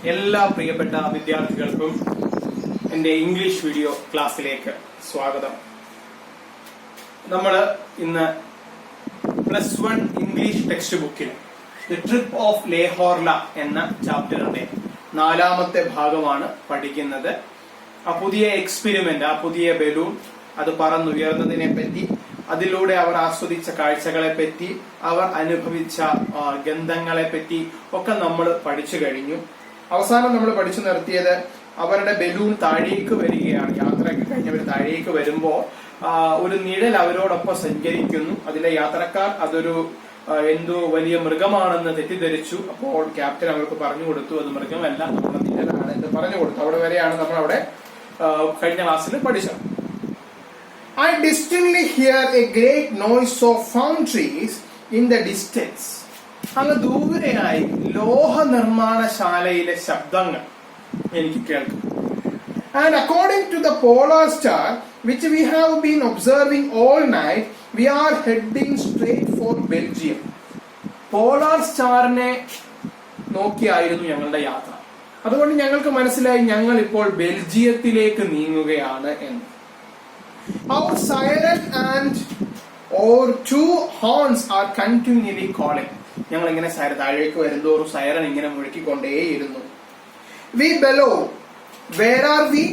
എല്ലാ പ്രിയപ്പെട്ട വിദ്യാർത്ഥികൾക്കും എൻ്റെ ഇംഗ്ലീഷ് വീഡിയോ ക്ലാസ്സിലേക്ക് സ്വാഗതം. നമ്മൾ ഇന്ന് +1 ഇംഗ്ലീഷ് ടെക്സ്റ്റ് ബുക്കിൽ ദി ട്രിപ്പ് ഓഫ് ലേഹോർല എന്ന ചാപ്റ്ററിന്റെ 4ാമത്തെ ഭാഗമാണ് പഠിക്കുന്നത്. ആ പുതിയ എക്സ്പെരിമെന്റ്, ആ പുതിയ ബലൂൺ അത് പറന്നുയർന്നതിനെ പറ്റി, അതിലൂടെ അവർ ആസ്വദിച്ച കാഴ്ചകളെ പറ്റി, അവർ അനുഭവിച്ച ഗന്ധങ്ങളെ പറ്റി ഒക്കെ നമ്മൾ പഠിച്ചു കഴിഞ്ഞു. അവസാനം നമ്മൾ പഠിച്ചു നിർത്തിയത് അവരുടെ ബലൂൺ താഴേക്ക് വരികയാണ്. യാത്രയൊക്കെ കഴിഞ്ഞവർ താഴേക്ക് വരുമ്പോ ഒരു നിഴൽ അവരോടൊപ്പം സഞ്ചരിക്കുന്നു. അതിലെ യാത്രക്കാർ അതൊരു എന്തോ വലിയ മൃഗമാണെന്ന് തെറ്റിദ്ധരിച്ചു. അപ്പോൾ ക്യാപ്റ്റൻ അവർക്ക് പറഞ്ഞു കൊടുത്തു, അത് മൃഗമല്ല, നമ്മുടെ നിഴലാണ് എന്ന് പറഞ്ഞു കൊടുത്തു. അവിടെ വരെയാണ് നമ്മൾ അവിടെ കഴിഞ്ഞ ക്ലാസ്സിൽ പഠിച്ചത്. I distinctly hear a great noise of found trees in the distance. അങ്ങ് ദൂരെയായി ലോഹ നിർമ്മാണശാലയിലെ ശബ്ദങ്ങൾ എനിക്ക് കേൾക്കും. And according to the polar star which we have been observing all night, we are heading straight for Belgium. Polar സ്റ്റാറിനെ നോക്കിയായിരുന്നു ഞങ്ങളുടെ യാത്ര. അതുകൊണ്ട് ഞങ്ങൾക്ക് മനസ്സിലായി ഞങ്ങൾ ഇപ്പോൾ ബെൽജിയത്തിലേക്ക് നീങ്ങുകയാണ് എന്ന്. Our siren and our 2 horns are continually calling. ഞങ്ങൾ ഇങ്ങനെ താഴേക്ക് വരുന്തോറും സൈറൻ ഇങ്ങനെ മുഴക്കിക്കൊണ്ടേയിരുന്നു. We bellow. Where are we?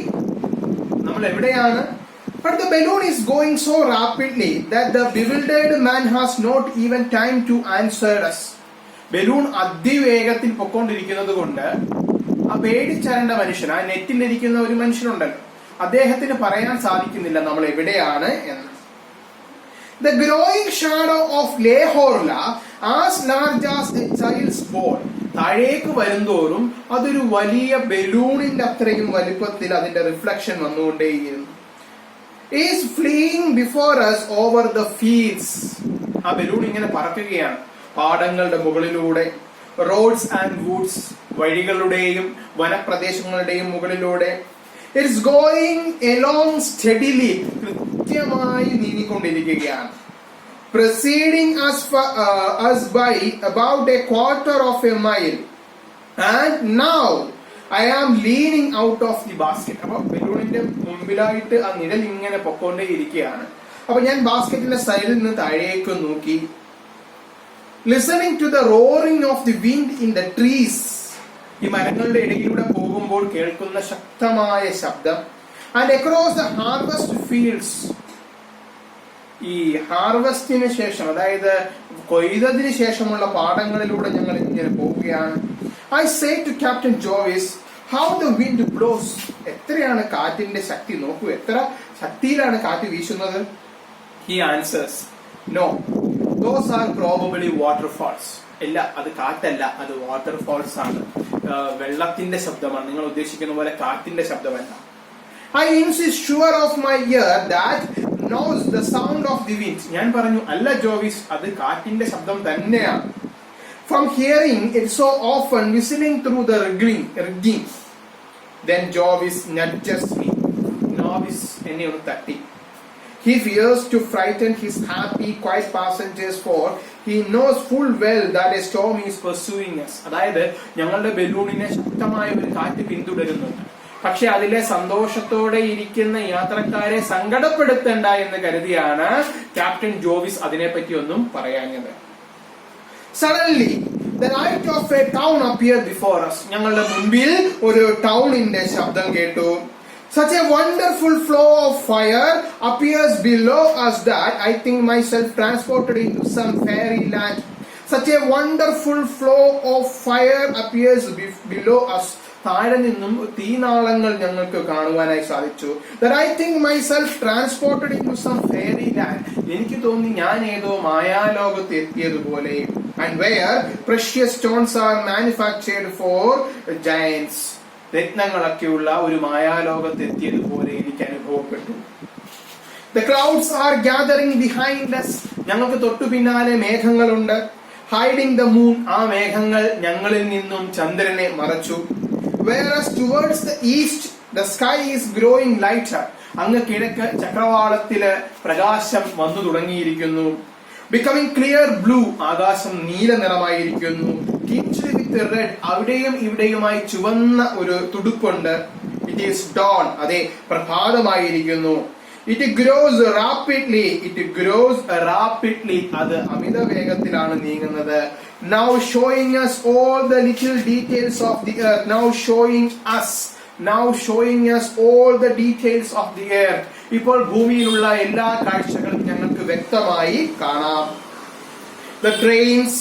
നമ്മൾ എവിടെയാണ്? But the balloon is going so rapidly that the bewildered man has not even time to answer us. Balloon അതിവേഗത്തിൽ പൊക്കോണ്ടിരിക്കുന്നത് കൊണ്ട് ആ പേടിച്ചരണ്ട മനുഷ്യൻ, ആ നെറ്റിലിരിക്കുന്ന ഒരു മനുഷ്യനുണ്ടല്ലോ, അദ്ദേഹത്തിന് പറയാൻ സാധിക്കുന്നില്ല നമ്മൾ എവിടെയാണ് എന്ന്. The growing shadow of Lehorla, as large as a child's ball, താഴേക്ക് വരുന്തോറും അതൊരു വലിയ ബലൂണിന്റെ അത്രയും വലിപ്പത്തിൽ അതിന്റെ റിഫ്ലക്ഷൻ വന്നുകൊണ്ടേയിരുന്നു. Is fleeing before us over the fields. ആ ബലൂൺ ഇങ്ങനെ പറക്കുകയാണ് പാടങ്ങളുടെ മുകളിലൂടെ, റോഡ്സ് ആൻഡ് വുഡ്സ്, വഴികളുടെയും വനപ്രദേശങ്ങളുടെയും മുകളിലൂടെ. It's going along steadily, കൃത്യമായി നീങ്ങിക്കൊണ്ടിരിക്കുകയാണ്. Preceding us by about a quarter of a mile, and now I am leaning out of the basket. അപ്പൊ ബലൂണിന്റെ മുമ്പിലായിട്ട് ആ നിഴൽ ഇങ്ങനെ പൊക്കോണ്ടേ ഇരിക്കുകയാണ്. അപ്പൊ ഞാൻ ബാസ്കറ്റിന്റെ സൈഡിൽ നിന്ന് താഴേക്ക് നോക്കി. Listening to the roaring of the wind in the trees. ഈ മരങ്ങളുടെ ഇടയിലൂടെ പോകുമ്പോൾ കേൾക്കുന്ന ശക്തമായ ശബ്ദം. And across the harvest fields. ഈ ഹാർവസ്റ്റിന് ശേഷം, അതായത് കൊയ്തതിന് ശേഷമുള്ള പാടങ്ങളിലൂടെ ഞങ്ങൾ ഇങ്ങനെ പോവുകയാണ്. I say to Captain Jovis, how the wind blows. എത്രയാണ് കാറ്റിന്റെ ശക്തി നോക്കൂ, എത്ര ശക്തിയിലാണ് കാറ്റ് വീശുന്നത്. He answers, no, those are probably waterfalls. ഇല്ല, അത് കാറ്റല്ല, അത് വാട്ടർഫാൾസ് ആണ്, വെള്ളത്തിന്റെ ശബ്ദമാണ്. നിങ്ങൾ ഉദ്ദേശിക്കുന്ന പോലെ കാറ്റിന്റെ ശബ്ദമല്ല. I insist sure of my ear that knows the sound of the wind. ഞാൻ പറഞ്ഞു, അല്ല ജോവിസ്, അത് കാറ്റിന്റെ ശബ്ദം തന്നെയാണ്. From hearing it so often whistling through the rigging. Then Jovis nudges me. Jovis എന്നെ ഒന്ന് തട്ടി. He fears to frighten his happy, quiet passengers, for he knows full well that a storm is pursuing us. അതായത് ഞങ്ങളുടെ ബലൂണിനെ ശക്തമായ ഒരു കാറ്റ് പിന്തുടരുന്നുണ്ട്. പക്ഷെ അതിലെ സന്തോഷത്തോടെ ഇരിക്കുന്ന യാത്രക്കാരെ സങ്കടപ്പെടുത്തേണ്ട എന്ന് കരുതിയാണ് ക്യാപ്റ്റൻ ജോവിസ് അതിനെപ്പറ്റി ഒന്നും പറയാഞ്ഞത്. Suddenly the light of a town appeared before us. ഞങ്ങളുടെ മുമ്പിൽ ഒരു ടൗണിന്റെ ശബ്ദം കേട്ടു. Such a wonderful flow of fire appears below us that I think myself transported into some fairy land. Such a wonderful flow of fire appears below us. താഴെ നിന്നും തീനാളങ്ങൾ ഞങ്ങൾക്ക് കാണുവാനായി സാധിച്ചു. That I think myself transported into some fairy land. എനിക്ക് തോന്നി ഞാൻ ഏതോ മായാലോകത്ത് എത്തിയതുപോലെ. And where precious stones are manufactured for giants. രത്നങ്ങളൊക്കെയുള്ള ഒരു മായാലോകത്ത് എത്തിയതുപോലെ എനിക്ക് അനുഭവപ്പെട്ടു. The clouds are gathering behind us. ഞങ്ങൾക്ക് തൊട്ടു പിന്നാലെ മേഘങ്ങളുണ്ട്. Hiding the moon. ആ മേഘങ്ങൾ ഞങ്ങളിൽ നിന്നും ചന്ദ്രനെ മറച്ചു. Whereas towards the east the sky is growing lighter. അങ്ങ് കിഴക്ക് ചക്രവാളത്തില് പ്രകാശം വന്നു തുടങ്ങിയിരിക്കുന്നു. Becoming clear blue. ആകാശം നീല നിറമായിരിക്കുന്നു. Tinged with വിത്ത് റെഡ്, അവിടെയും ഇവിടെയുമായി ചുവന്ന ഒരു തുടുപ്പുണ്ട്. ഇറ്റ് ഈസ് ഡോൺ, അതെ പ്രഭാതമായിരിക്കുന്നു. It grows rapidly, it grows rapidly, അത് അമിത വേഗത്തിലാണ് നീങ്ങുന്നത്. Now showing us all the little details of the earth. Now showing us all the details of the earth. ഇപ്പോൾ ഭൂമിയിലുള്ള എല്ലാ കാഴ്ചകളും ഞങ്ങൾക്ക് വ്യക്തമായി കാണാം. The trains,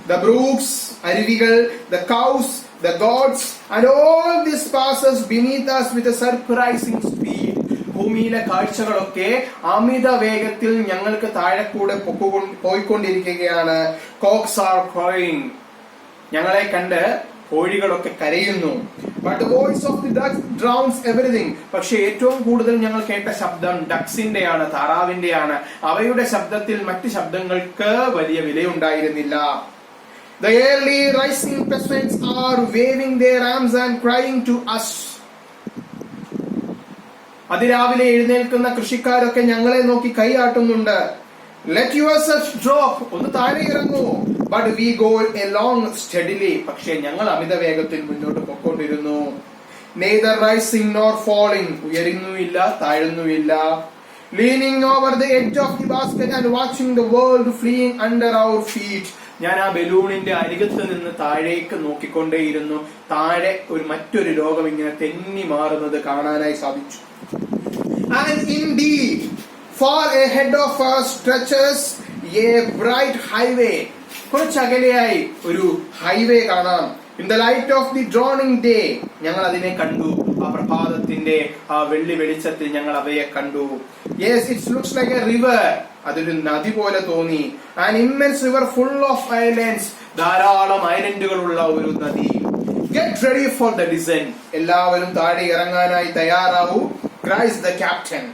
the brooks, അരുവികൾ, the cows, the goats, and all this passes beneath us with a surprising speed. ഭൂമിയിലെ കാഴ്ചകളൊക്കെ അമിത വേഗത്തിൽ ഞങ്ങൾക്ക് താഴെ കൂടെ പോയിക്കൊണ്ടിരിക്കുകയാണ്. Cocks are crowing, ഞങ്ങളെ കണ്ട് കോഴികളൊക്കെ കരയുന്നു. But the voice of the ducks drowns everything. പക്ഷേ ഏറ്റവും കൂടുതൽ ഞങ്ങൾ കേട്ട ശബ്ദം ഡക്സിന്റെയാണ്, താറാവിന്റെയാണ്. അവയുടെ ശബ്ദത്തിൽ മറ്റ് ശബ്ദങ്ങൾക്ക് വലിയ വിലയുണ്ടായിരുന്നില്ല. The early rising peasants are waving their arms and crying to us. അതിരാവിലെ എഴുന്നേൽക്കുന്ന കൃഷിക്കാരൊക്കെ ഞങ്ങളെ നോക്കി കൈയാട്ടുന്നുണ്ട്. Let yourself drop, ഒന്ന് താഴെ ഇറങ്ങൂ. But we go along steadily, പക്ഷേ ഞങ്ങൾ അമിത വേഗത്തിൽ മുന്നോട്ട് പോയിക്കൊണ്ടിരുന്നു. Neither rising nor falling, ഉയരുന്നുമില്ല താഴുന്നുമില്ല. Leaning over the edge of the basket and watching the world fleeing under our feet. ഞാൻ ആ ബലൂണിന്റെ അരികത്ത് നിന്ന് താഴേക്ക് നോക്കിക്കൊണ്ടേയിരുന്നു. താഴെ മറ്റൊരു ലോകം ഇങ്ങനെ തെന്നി മാറുന്നത് കാണാനായി സാധിച്ചു. And indeed, far ahead of us stretches a bright highway. കുറച്ചകലെയായി ഒരു ഹൈവേ കാണാം. In the light of the dawning day, ഞങ്ങൾ അതിനെ കണ്ടു. ആ പ്രഭാതത്തിന്റെ ആ വെള്ളി വെളിച്ചത്തിൽ ഞങ്ങൾ അവയെ കണ്ടു. Yes, it looks like a river. അതൊരു നദി പോലെ തോന്നി. An immense river full of islands. ധാരാളം ഐലൻഡുകളുള്ള ഒരു നദി. Get ready for the descent. എല്ലാവരും താഴെ ഇറങ്ങാനായി തയ്യാറാവൂ. Cries the captain.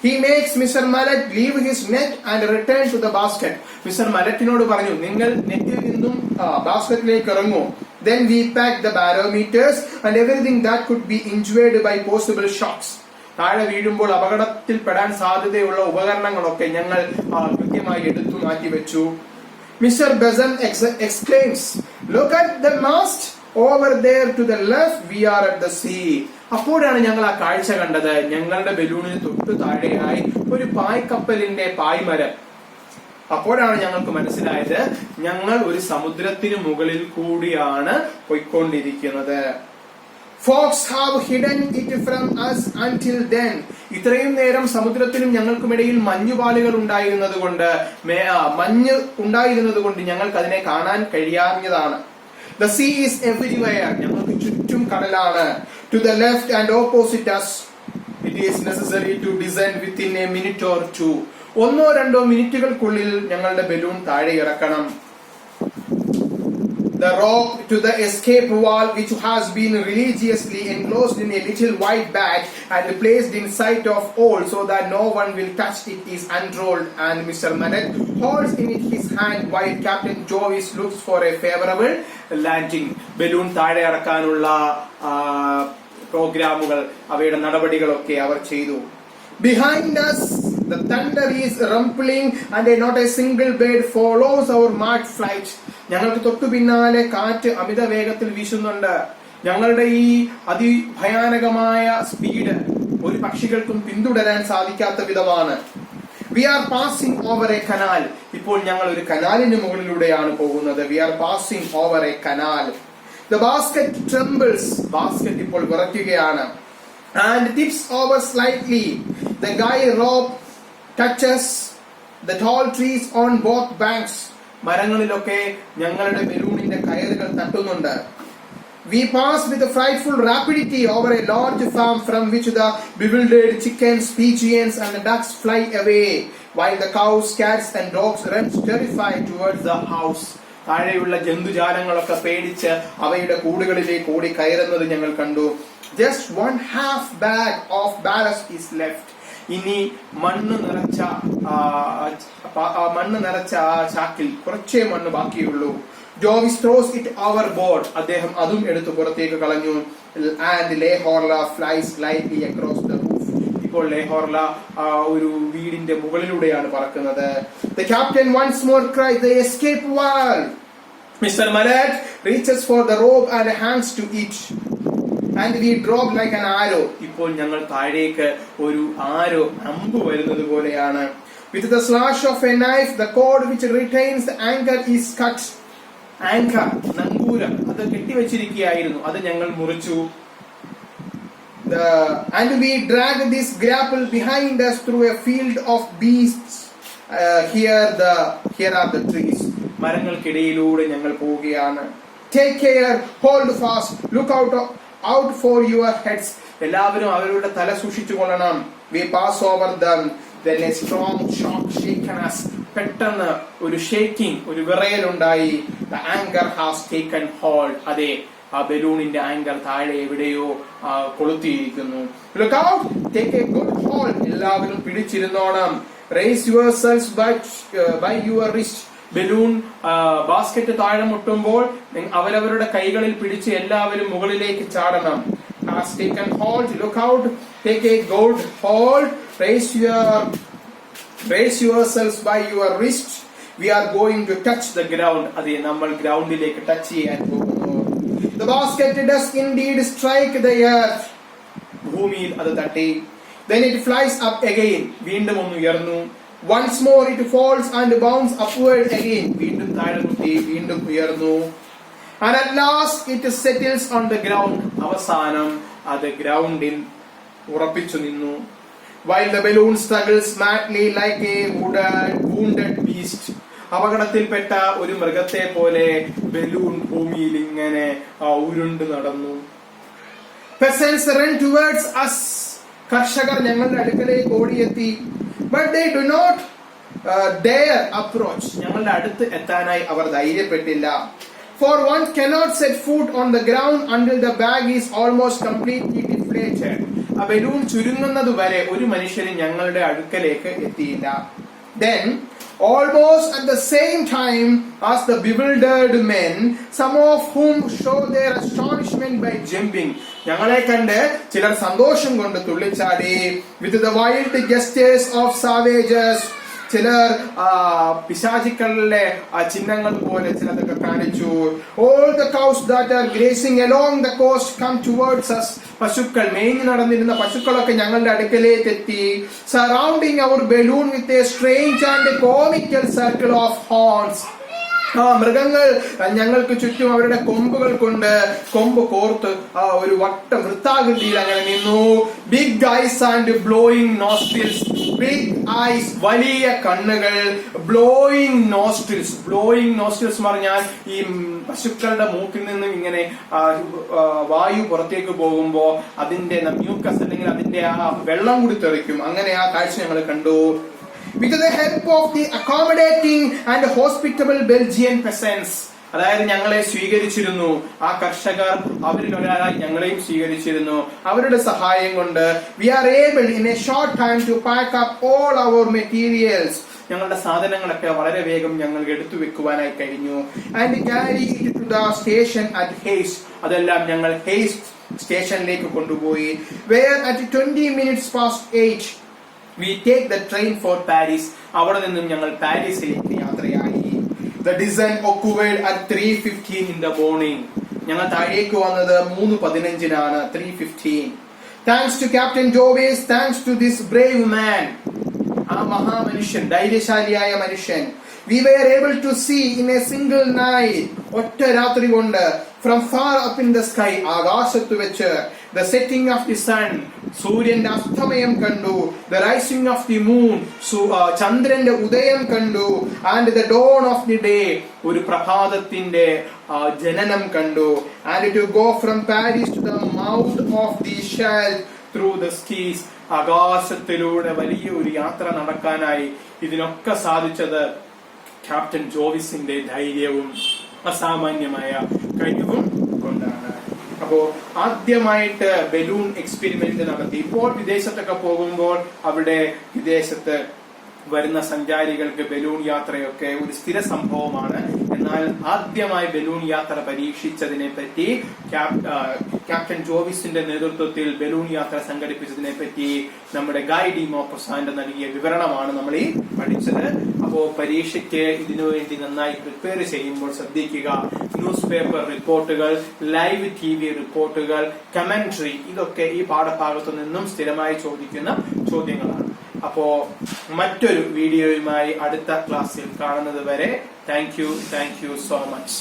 He makes Mr. Mallet leave his net and return to the basket. Mr. Malletinoട് പറഞ്ഞു, നിങ്ങൾ നെറ്റിൽ നിന്നും ബാസ്കറ്റിലേക്ക് ഇറങ്ങൂ. Then we pack the barometers and everything that could be injured by possible shocks. താഴെ വീഴുമ്പോൾ അപകടത്തിൽപ്പെടാൻ സാധ്യതയുള്ള ഉപകരണങ്ങളൊക്കെ ഞങ്ങൾ കൃത്യമായി എടുത്തു മാറ്റി വെച്ചു. Mr. Besan exclaims, look at the mast over there to the left, we are at the sea. അപ്പോഴാണ് ഞങ്ങൾ ആ കാഴ്ച കണ്ടത്. ഞങ്ങളുടെ ബലൂണിന് തൊട്ടു താഴെയായി ഒരു പായ്ക്കപ്പലിന്റെ പായ്മരം. അപ്പോഴാണ് ഞങ്ങൾക്ക് മനസ്സിലായത് ഞങ്ങൾ ഒരു സമുദ്രത്തിന് മുകളിൽ കൂടിയാണ് പോയിക്കൊണ്ടിരിക്കുന്നത്. Fogs have hidden it from us until then. ഇത്രയും നേരം സമുദ്രത്തിനും ഞങ്ങൾക്കുമിടയിൽ മഞ്ഞുപാളികൾ ഉണ്ടായിരുന്നത് കൊണ്ട് ഞങ്ങൾക്ക് അതിനെ കാണാൻ കഴിയാഞ്ഞതാണ്. The sea is everywhere. ഞങ്ങൾക്ക് ചുറ്റും കടലാണ്. To the left and opposite us, it is necessary to descend within a minute or two. 1-2 മിനിറ്റുകൾക്കുള്ളിൽ ഞങ്ങളുടെ ബലൂൺ താഴെ ഇറക്കണം. The rope to the escape valve, which has been religiously enclosed in a little white bag and placed in sight of all so that no one will touch it, is unrolled, and Mr. Mallet holds in it his hand while Captain Jovis looks for a favorable landing. Balloon താഴെ ഇറക്കാനുള്ള പ്രോഗ്രാമുകൾ, അവയുടെ നടപടികളൊക്കെ അവർ ചെയ്തു. Behind us, the thunder is rumbling and not a single bird follows our mad flight. ഞങ്ങൾക്ക് തൊട്ടു പിന്നാലെ കാറ്റ് അമിത വേഗത്തിൽ വീശുന്നുണ്ട്. ഞങ്ങളുടെ ഈ അതിഭയാനകമായ സ്പീഡ് ഒരു പക്ഷികൾക്കും പിന്തുടരാൻ സാധിക്കാത്ത വിധമാണ്. We are passing over a canal. ഇപ്പോൾ ഞങ്ങൾ ഒരു കനാലിന് മുകളിലൂടെയാണ് പോകുന്നത്. We are passing over a canal. The basket trembles. Basket ഇപ്പോൾ വിറയ്ക്കുകയാണ്. And tips over slightly. The guy rope touches the tall trees on both banks. മരങ്ങളിലൊക്കെ ഞങ്ങളുടെ ബലൂണിന്റെ കയറുകൾ തട്ടുന്നുണ്ട്. We pass with a frightful rapidity over a large farm from which the bewildered chickens, pigeons and the ducks fly away, while the cows, cats and dogs run terrified towards the house. താഴെയുള്ള ജന്തുജാലങ്ങളൊക്കെ പേടിച്ച് അവയുടെ കൂടുകളിലേക്ക് ഓടി കയറുന്നത് ഞങ്ങൾ കണ്ടു. Just 1/2 bag of ballast is left. ഇനി മണ്ണ് നിറച്ച ചാക്കിൽ കുറച്ചേ മണ്ണ് ബാക്കിയുള്ളൂ. Jovis throws it overboard. അദ്ദേഹം അതും എടുത്ത് പുറത്തേക്ക് കളഞ്ഞു. And Lehorla flies lightly across the roof. ഇപ്പോൾ ലേഹോർല ഒരു വീടിന്റെ മുകളിലൂടെയാണ് പറക്കുന്നത്. The captain once more cried, the escape valve. Mr. Mallet reaches for the rope and hands to it. And we drop like an arrow. ഇപ്പോൾ ഞങ്ങൾ താഴേക്ക് ഒരു ആരോ അമ്പ് വരുന്നത് പോലെയാണ്. With the slash of a knife, the cord which retains the anchor is cut. Anchor, നങ്കൂരം, അത് കെട്ടിവെച്ചിരിക്കുകയായിരുന്നു, അത് ഞങ്ങൾ മുറിച്ചു. And we drag this grapple behind us through a field of beasts. Here are the trees. മരങ്ങൾക്കിടയിലൂടെ ഞങ്ങൾ പോവുകയാണ്. Take care, hold fast, look out for your heads. എല്ലാവരും അവരുടെ തല സൂക്ഷിച്ചു കൊള്ളണം. We pass over them. Then a strong shock shaken us. പെട്ടെന്ന് ഒരു shaking, ഒരു വിറയലുണ്ടായി. The anchor has taken hold. അതെ, ആ ബലൂണിന്റെ ആങ്കർ താഴെ എവിടെയോ കൊളുത്തിയിരിക്കുന്നു. Look out, take a good hold. എല്ലാവരും പിടിച്ചിരുന്നോണം. Raise yourselves by your wrist. Balloon basket താഴെ മുട്ടുമ്പോൾ അവരവരുടെ കൈകളിൽ പിടിച്ച് എല്ലാവരും മുകളിലേക്ക് ചാടണം. Has taken hold. Look out, take a good hold. Raise yourselves by your wrist. We are going to touch the ground. അതെ, നമ്മൾ ഗ്രൗണ്ടിലേക്ക് touch ചെയ്യാൻ പോകുന്നു. The basket does indeed strike the earth. ഭൂമിയിൽ അത് തട്ടി. Then it flies up again. വീണ്ടും ഒന്ന് ഉയർന്നു. Once more it falls and bounds upward again. വീണ്ടും താഴെ മുട്ടി, വീണ്ടും ഉയർന്നു. And at last it settles on the ground. അവസാനം അത് ഗ്രൗണ്ടിൽ ഉറപ്പിച്ചു നിന്നു. While the balloon struggles madly like a wounded beast. അപകടത്തിൽപ്പെട്ട ഒരു മൃഗത്തെ പോലെ ബലൂൺ ഭൂമിയിൽ ഇങ്ങനെ ഉരുണ്ടു നടന്നു. Peasants run towards us. കർഷകർ ഞങ്ങളുടെ അടുക്കലേക്ക് ഓടിയെത്തി. But they do not dare approach. ഞങ്ങളുടെ അടുത്ത് എത്താനായി അവർ ധൈര്യപ്പെട്ടില്ല. For one cannot set foot on the ground until the bag is almost completely deflated. ആ ബലൂൺ ചുരുങ്ങുന്നത് വരെ ഒരു മനുഷ്യനും ഞങ്ങളുടെ അടുക്കലേക്ക് എത്തിയില്ല. Then, almost at the same time as the bewildered men, some of whom show their astonishment by jumping. ഞങ്ങളെ കണ്ട് ചിലർ സന്തോഷം കൊണ്ട് തുള്ളിച്ചാടി. With the wild gestures of savages. ചിലർ പിശാചുക്കളുടെ ചിഹ്നങ്ങൾ പോലെ ചിലതൊക്കെ കാണിച്ചു. All the cows that are grazing along the coast come towards us. പശുക്കൾ, മേഞ്ഞു നടന്നിരുന്ന പശുക്കളൊക്കെ ഞങ്ങളുടെ അടുക്കലേക്ക് എത്തി. Surrounding our balloon with a strange and comical circle of horns. മൃഗങ്ങൾ ഞങ്ങൾക്ക് ചുറ്റും അവരുടെ കൊമ്പുകൾ കൊണ്ട് കൊമ്പ് കോർത്ത് ഒരു വട്ടം വൃത്താകൃതിയിൽ അങ്ങനെ നിന്നു. Big eyes and blowing nostrils. Big eyes, വലിയ കണ്ണുകൾ. Blowing nostrils. ബ്ലോയിങ് നോസ്ട്രിൽസ് പറഞ്ഞാൽ ഈ പശുക്കളുടെ മൂക്കിൽ നിന്നും ഇങ്ങനെ വായു പുറത്തേക്ക് പോകുമ്പോ അതിന്റെ മ്യൂക്കസ് അല്ലെങ്കിൽ അതിന്റെ ആ വെള്ളം കൂടി തെറിക്കും. അങ്ങനെ ആ കാഴ്ച ഞങ്ങൾ കണ്ടു. With the help of the accommodating and hospitable Belgian peasants. അതായത് ഞങ്ങളെ സ്വീകരിച്ചിരുന്നു ആ കർഷകർ, അവരിൽ ഒരാളായി ഞങ്ങളെയും സ്വീകരിച്ചിരുന്നു. അവരുടെ സഹായം കൊണ്ട് we are able in a short time to pack up all our materials. ഞങ്ങളുടെ സാധനങ്ങളൊക്കെ വളരെ വേഗം ഞങ്ങൾ എടുത്തു വെക്കുവാനായി കഴിഞ്ഞു. And carry it to the station at Hayes. അതെല്ലാം ഞങ്ങൾ ഹെയ്സ് സ്റ്റേഷനിലേക്ക് കൊണ്ടുപോയി. Where at 20 minutes past 8 we take the train for Paris. അവിടെ നിന്നും ഞങ്ങൾ പാരീസിലേക്ക് യാത്രയായി. The descent occurred at 3:15 in the morning. ഞങ്ങൾ താഴേക്ക് വന്നത് 3:15 3:15. Thanks to Captain Jovis, thanks to this brave man. ആ മഹാമനുഷ്യൻ, ധൈര്യശാലിയായ മനുഷ്യൻ. We were able to see in a single night. ഒറ്റ രാത്രി കൊണ്ട് from far up in the sky. ആകാശത്ത് വെച്ച് the setting of the sun. സൂര്യന്റെ അസ്തമയം കണ്ടു. The rising of the moon. ചന്ദ്രന്റെ ഉദയം കണ്ടു. And the dawn of the day. ഒരു പ്രഭാതത്തിന്റെ ജനനം കണ്ടു. And to go from Paris to the mouth of the Scheldt through the skies. ആകാശത്തിലൂടെ വലിയ ഒരു യാത്ര നടക്കാനായി ഇതിനൊക്കെ സാധിച്ചത് ക്യാപ്റ്റൻ ജോവിസിന്റെ ധൈര്യവും അസാമാന്യമായ കഴിവും കൊണ്ടാണ്. അപ്പോ ആദ്യമായിട്ട് ബലൂൺ എക്സ്പെരിമെന്റ് നടത്തി. ഇപ്പോൾ വിദേശത്തൊക്കെ പോകുമ്പോൾ അവിടെ വിദേശത്ത് വരുന്ന സഞ്ചാരികൾക്ക് ബലൂൺ യാത്രയൊക്കെ ഒരു സ്ഥിര സംഭവമാണ്. എന്നാൽ ആദ്യമായി ബലൂൺ യാത്ര പരീക്ഷിച്ചതിനെ പറ്റി ക്യാപ്റ്റൻ ജോവിസിന്റെ നേതൃത്വത്തിൽ ബലൂൺ യാത്ര സംഘടിപ്പിച്ചതിനെ പറ്റി നമ്മുടെ ഗൈ ഡി മോപ്പസാന്റ് നൽകിയ വിവരണമാണ് നമ്മൾ ഈ പഠിച്ചത്. അപ്പോ പരീക്ഷയ്ക്ക് ഇതിനു വേണ്ടി നന്നായി പ്രിപ്പയർ ചെയ്യുമ്പോൾ ശ്രദ്ധിക്കുക, ന്യൂസ് പേപ്പർ റിപ്പോർട്ടുകൾ, ലൈവ് TV റിപ്പോർട്ടുകൾ, കമന്ററി, ഇതൊക്കെ ഈ പാഠഭാഗത്തു നിന്നും സ്ഥിരമായി ചോദിക്കുന്ന ചോദ്യങ്ങളാണ്. അപ്പോ മറ്റൊരു വീഡിയോയുമായി അടുത്ത ക്ലാസ്സിൽ കാണുന്നത് വരെ താങ്ക് യു സോ മച്ച്.